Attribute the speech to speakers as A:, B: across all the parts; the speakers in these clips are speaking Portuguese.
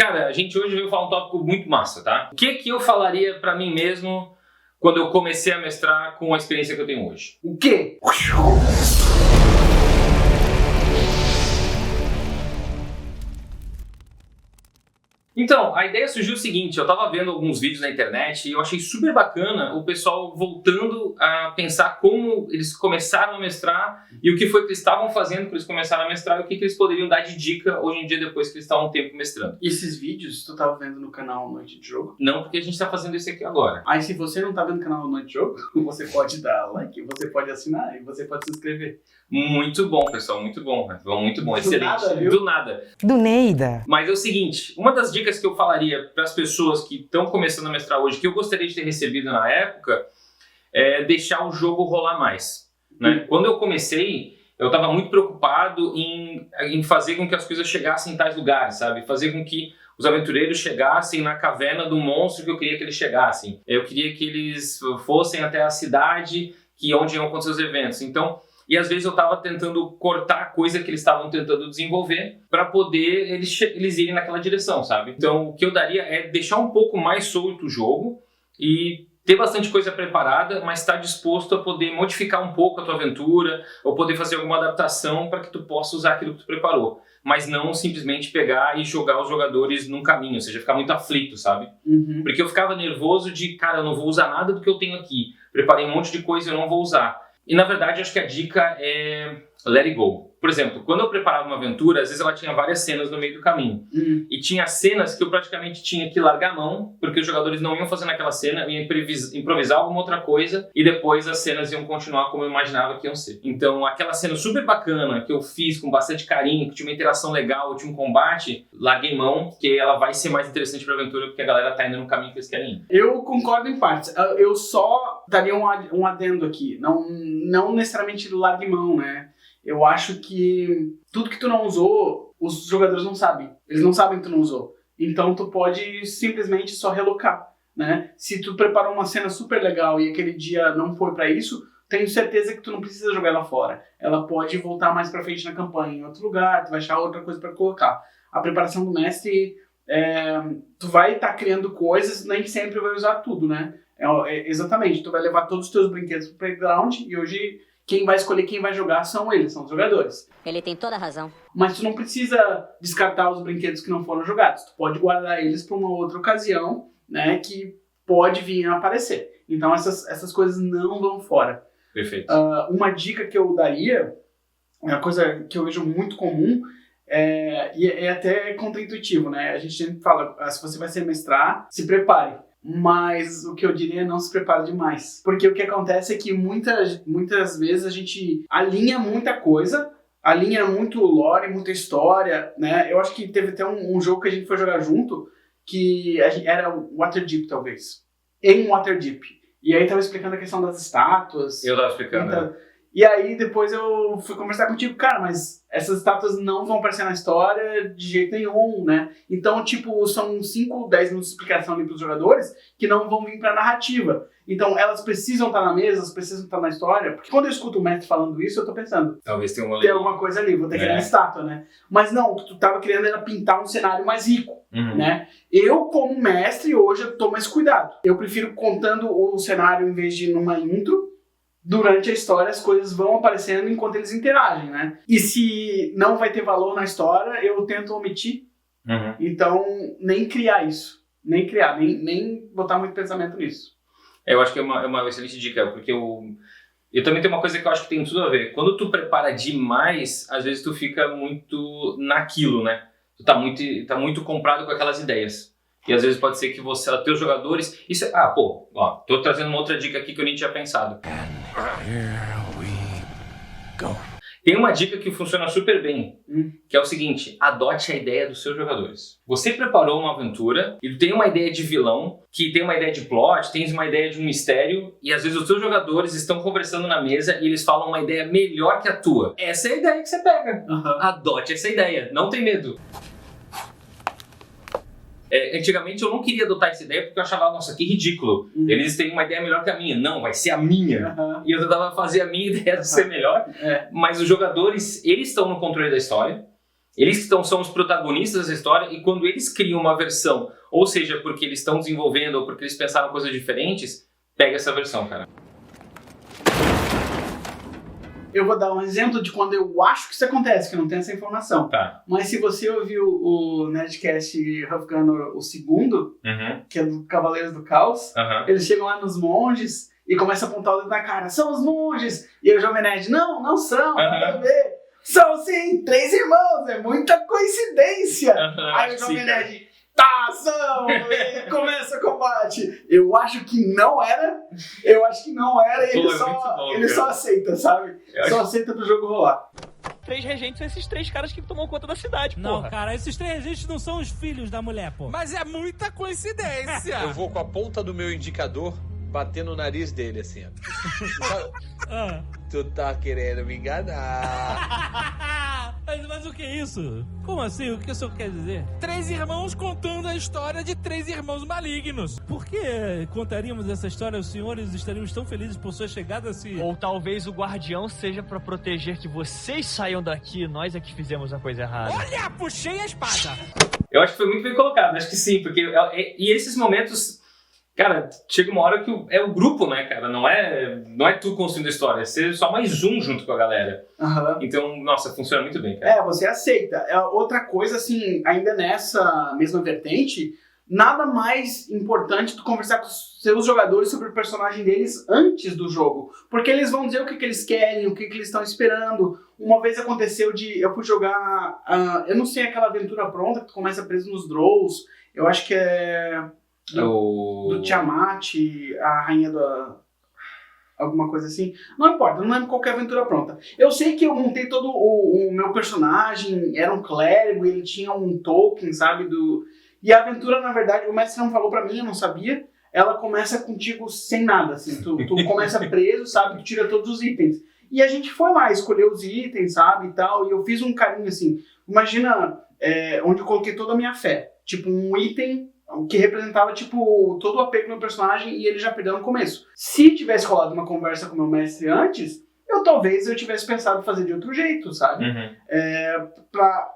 A: Cara, a gente hoje veio falar um tópico muito massa, tá? O que eu falaria pra mim mesmo quando eu comecei a mestrar com a experiência que eu tenho hoje?
B: O quê?
A: Então, a ideia surgiu o seguinte, eu tava vendo alguns vídeos na internet e eu achei super bacana o pessoal voltando a pensar como eles começaram a mestrar e o que foi que eles estavam fazendo quando eles começaram a mestrar e o que eles poderiam dar de dica hoje em dia depois que eles estão um tempo mestrando.
B: E esses vídeos tu tava vendo no canal Noite de Jogo?
A: Não, porque a gente tá fazendo isso aqui agora.
B: Aí se você não tá vendo o canal Noite de Jogo, você pode dar like, você pode assinar e você pode se inscrever.
A: Muito bom, pessoal, muito bom. Muito bom, excelente.
B: Nada, viu?
A: Do nada.
C: Do Neida.
A: Mas é o seguinte, uma das dicas que eu falaria para as pessoas que estão começando a mestrar hoje, que eu gostaria de ter recebido na época, é deixar o jogo rolar mais. Né? Quando eu comecei, eu estava muito preocupado em fazer com que as coisas chegassem em tais lugares, sabe? Fazer com que os aventureiros chegassem na caverna do monstro que eu queria que eles chegassem. Eu queria que eles fossem até a cidade onde iam acontecer os eventos. Então, e às vezes eu estava tentando cortar a coisa que eles estavam tentando desenvolver para poder eles irem naquela direção, sabe? Então o que eu daria é deixar um pouco mais solto o jogo e ter bastante coisa preparada, mas estar disposto a poder modificar um pouco a tua aventura ou poder fazer alguma adaptação para que tu possa usar aquilo que tu preparou. Mas não simplesmente pegar e jogar os jogadores num caminho, ou seja, ficar muito aflito, sabe? Porque eu ficava nervoso de, cara, eu não vou usar nada do que eu tenho aqui. Preparei um monte de coisa e eu não vou usar. E na verdade acho que a dica é let it go. Por exemplo, quando eu preparava uma aventura, às vezes ela tinha várias cenas no meio do caminho. E tinha cenas que eu praticamente tinha que largar a mão, porque os jogadores não iam fazer naquela cena, iam improvisar alguma outra coisa, e depois as cenas iam continuar como eu imaginava que iam ser. Então aquela cena super bacana que eu fiz com bastante carinho, que tinha uma interação legal, tinha um combate, larguei mão, porque ela vai ser mais interessante pra aventura, porque a galera tá indo no caminho que eles querem ir.
B: Eu concordo em partes. Eu só daria um adendo aqui. Não necessariamente largue mão, né? Eu acho que tudo que tu não usou, os jogadores não sabem. Eles não sabem que tu não usou. Então tu pode simplesmente só relocar, né? Se tu preparou uma cena super legal e aquele dia não foi pra isso, tenho certeza que tu não precisa jogar ela fora. Ela pode voltar mais pra frente na campanha, em outro lugar, tu vai achar outra coisa pra colocar. A preparação do mestre, tu vai estar criando coisas, nem sempre vai usar tudo, né? Exatamente, tu vai levar todos os teus brinquedos pro playground e hoje quem vai escolher quem vai jogar são eles, são os jogadores.
D: Ele tem toda a razão.
B: Mas tu não precisa descartar os brinquedos que não foram jogados. Tu pode guardar eles para uma outra ocasião, né, que pode vir a aparecer. Então essas coisas não vão fora.
A: Perfeito.
B: Uma dica que eu daria, uma coisa que eu vejo muito comum, e é até contraintuitivo, né? A gente sempre fala, se você vai semestrar, se prepare. Mas o que eu diria é não se prepare demais. Porque o que acontece é que muitas vezes a gente alinha muita coisa, alinha muito lore, muita história, né? Eu acho que teve até um jogo que a gente foi jogar junto, que era Waterdeep, talvez. Em Waterdeep. E aí tava explicando a questão das estátuas.
A: Eu tava explicando.
B: E aí depois eu fui conversar contigo, cara, mas essas estátuas não vão aparecer na história de jeito nenhum, né? Então, tipo, são 5, 10 minutos de explicação ali pros jogadores que não vão vir pra narrativa. Então, elas precisam estar na mesa, elas precisam estar na história, porque quando eu escuto o mestre falando isso, eu tô pensando,
A: talvez tenha
B: tem alguma coisa ali, vou ter que criar uma estátua, né? Mas não, o que tu tava querendo era pintar um cenário mais rico, né? Eu, como mestre, hoje eu tô mais cuidado. Eu prefiro contando o cenário em vez de numa intro. Durante a história as coisas vão aparecendo enquanto eles interagem, né? E se não vai ter valor na história, eu tento omitir. Então, nem criar isso. Nem criar, nem botar muito pensamento nisso.
A: Eu acho que é uma excelente dica, porque eu também tenho uma coisa que eu acho que tem tudo a ver. Quando tu prepara demais, às vezes tu fica muito naquilo, né? Tu tá muito comprado com aquelas ideias. E às vezes pode ser que teus jogadores... tô trazendo uma outra dica aqui que eu nem tinha pensado. Tem uma dica que funciona super bem, que é o seguinte: adote a ideia dos seus jogadores. Você preparou uma aventura e tem uma ideia de vilão, que tem uma ideia de plot, tem uma ideia de um mistério, e às vezes os seus jogadores estão conversando na mesa e eles falam uma ideia melhor que a tua. Essa é a ideia que você pega. Adote essa ideia, não tem medo. Antigamente eu não queria adotar essa ideia porque eu achava, nossa, que ridículo. Eles têm uma ideia melhor que a minha. Não, vai ser a minha. E eu tentava fazer a minha ideia ser melhor. Mas os jogadores, eles estão no controle da história. Eles são os protagonistas dessa história e quando eles criam uma versão, ou seja, porque eles estão desenvolvendo ou porque eles pensaram coisas diferentes, pega essa versão, cara.
B: Eu vou dar um exemplo de quando eu acho que isso acontece, que eu não tenho essa informação.
A: Tá.
B: Mas se você ouviu o Nerdcast Ravgano, o segundo, que é do Cavaleiros do Caos, eles chegam lá nos monges e começam a apontar o dedo na cara. São os monges! E o Jovem Nerd, não são, nada a ver. São sim, 3 irmãos, é muita coincidência. Aí o Jovem Nerd, são! E começa o combate. Eu acho que não era e ele só aceita, sabe? Só aceita pro jogo rolar.
C: 3 regentes são esses 3 caras que tomam conta da cidade, porra.
D: Não, cara, esses 3 regentes não são os filhos da mulher, pô.
E: Mas é muita coincidência.
F: Eu vou com a ponta do meu indicador bater no nariz dele, assim, ó. Tu tá querendo me enganar.
D: Mas o que é isso? Como assim? O que o senhor quer dizer?
E: 3 irmãos contando a história de 3 irmãos malignos.
D: Por que contaríamos essa história? Os senhores estariam tão felizes por sua chegada assim?
C: Ou talvez o guardião seja pra proteger que vocês saiam daqui, nós é que fizemos a coisa errada.
E: Olha, puxei a espada.
A: Eu acho que foi muito bem colocado, acho que sim, porque e esses momentos, cara, chega uma hora que é o grupo, né, cara, não é tu construindo a história, é ser só mais um junto com a galera. Então, nossa, funciona muito bem, cara.
B: Você aceita. Outra coisa, assim, ainda nessa mesma vertente, nada mais importante do conversar com os seus jogadores sobre o personagem deles antes do jogo. Porque eles vão dizer o que eles querem, o que eles estão esperando. Uma vez aconteceu eu fui jogar, eu não sei, aquela aventura pronta que tu começa preso nos Drows. Eu acho que é do Tiamat, a rainha da... alguma coisa assim. Não importa, não lembro qual é a aventura pronta. Eu sei que eu montei todo o meu personagem, era um clérigo, ele tinha um token, sabe, E a aventura, na verdade, o mestre não falou pra mim, eu não sabia, ela começa contigo sem nada, assim, tu começa preso, sabe, tu tira todos os itens. E a gente foi lá, escolheu os itens, sabe, e tal, e eu fiz um carinho, assim, imagina onde eu coloquei toda a minha fé, tipo um item que representava, tipo, todo o apego do meu personagem e ele já perdeu no começo. Se tivesse rolado uma conversa com o meu mestre antes, talvez eu tivesse pensado em fazer de outro jeito, sabe?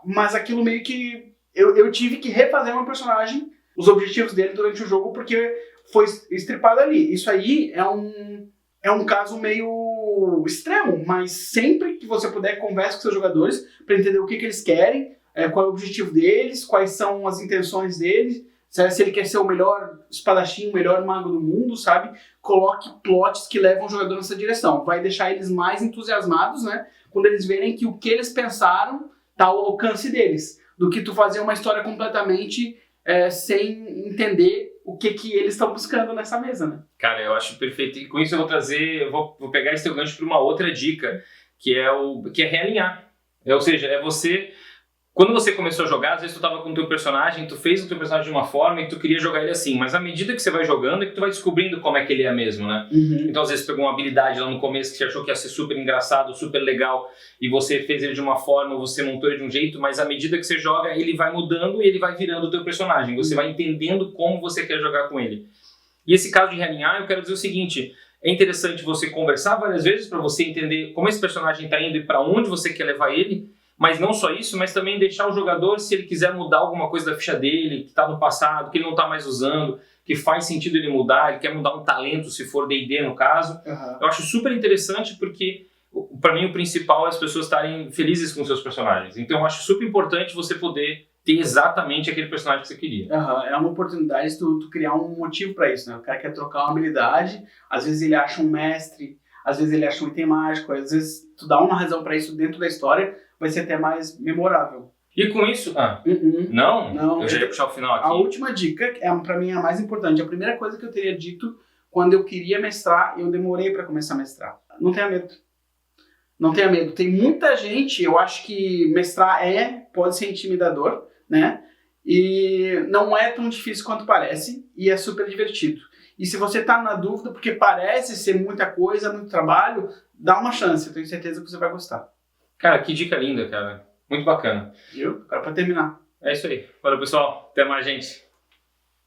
B: Mas aquilo meio que... Eu tive que refazer meu personagem, os objetivos dele durante o jogo, porque foi estripado ali. Isso aí é um caso meio extremo, mas sempre que você puder, converse com seus jogadores para entender o que eles querem, qual é o objetivo deles, quais são as intenções deles, se ele quer ser o melhor espadachim, o melhor mago do mundo, sabe? Coloque plots que levam o jogador nessa direção. Vai deixar eles mais entusiasmados, né? Quando eles verem que o que eles pensaram tá ao alcance deles, do que tu fazer uma história completamente sem entender o que eles estão buscando nessa mesa, né?
A: Cara, eu acho perfeito. E com isso eu vou pegar esse teu gancho para uma outra dica, que é realinhar. Ou seja, você... Quando você começou a jogar, às vezes tu tava com o teu personagem, tu fez o teu personagem de uma forma e tu queria jogar ele assim, mas à medida que você vai jogando é que tu vai descobrindo como é que ele é mesmo, né? Então às vezes pegou uma habilidade lá no começo que você achou que ia ser super engraçado, super legal, e você fez ele de uma forma, você montou ele de um jeito, mas à medida que você joga, ele vai mudando e ele vai virando o teu personagem, você vai entendendo como você quer jogar com ele. E esse caso de realinhar, eu quero dizer o seguinte, é interessante você conversar várias vezes para você entender como esse personagem está indo e para onde você quer levar ele. Mas não só isso, mas também deixar o jogador, se ele quiser mudar alguma coisa da ficha dele, que está no passado, que ele não está mais usando, que faz sentido ele mudar, ele quer mudar um talento, se for D&D no caso. Eu acho super interessante porque, para mim, o principal é as pessoas estarem felizes com seus personagens. Então eu acho super importante você poder ter exatamente aquele personagem que você queria.
B: É uma oportunidade de tu criar um motivo para isso, né? O cara quer trocar uma habilidade, às vezes ele acha um mestre, às vezes ele acha um item mágico, às vezes tu dá uma razão para isso dentro da história, vai ser até mais memorável.
A: E com isso... Não? Eu já ia puxar o final aqui.
B: A última dica, pra mim, é a mais importante. A primeira coisa que eu teria dito quando eu queria mestrar, eu demorei pra começar a mestrar. Não tenha medo. Não tenha medo. Tem muita gente, eu acho que mestrar pode ser intimidador, né? E não é tão difícil quanto parece, e é super divertido. E se você tá na dúvida, porque parece ser muita coisa, muito trabalho, dá uma chance. Eu tenho certeza que você vai gostar.
A: Cara, que dica linda, cara. Muito bacana.
B: Viu? Agora pra terminar.
A: É isso aí. Valeu, pessoal. Até mais, gente.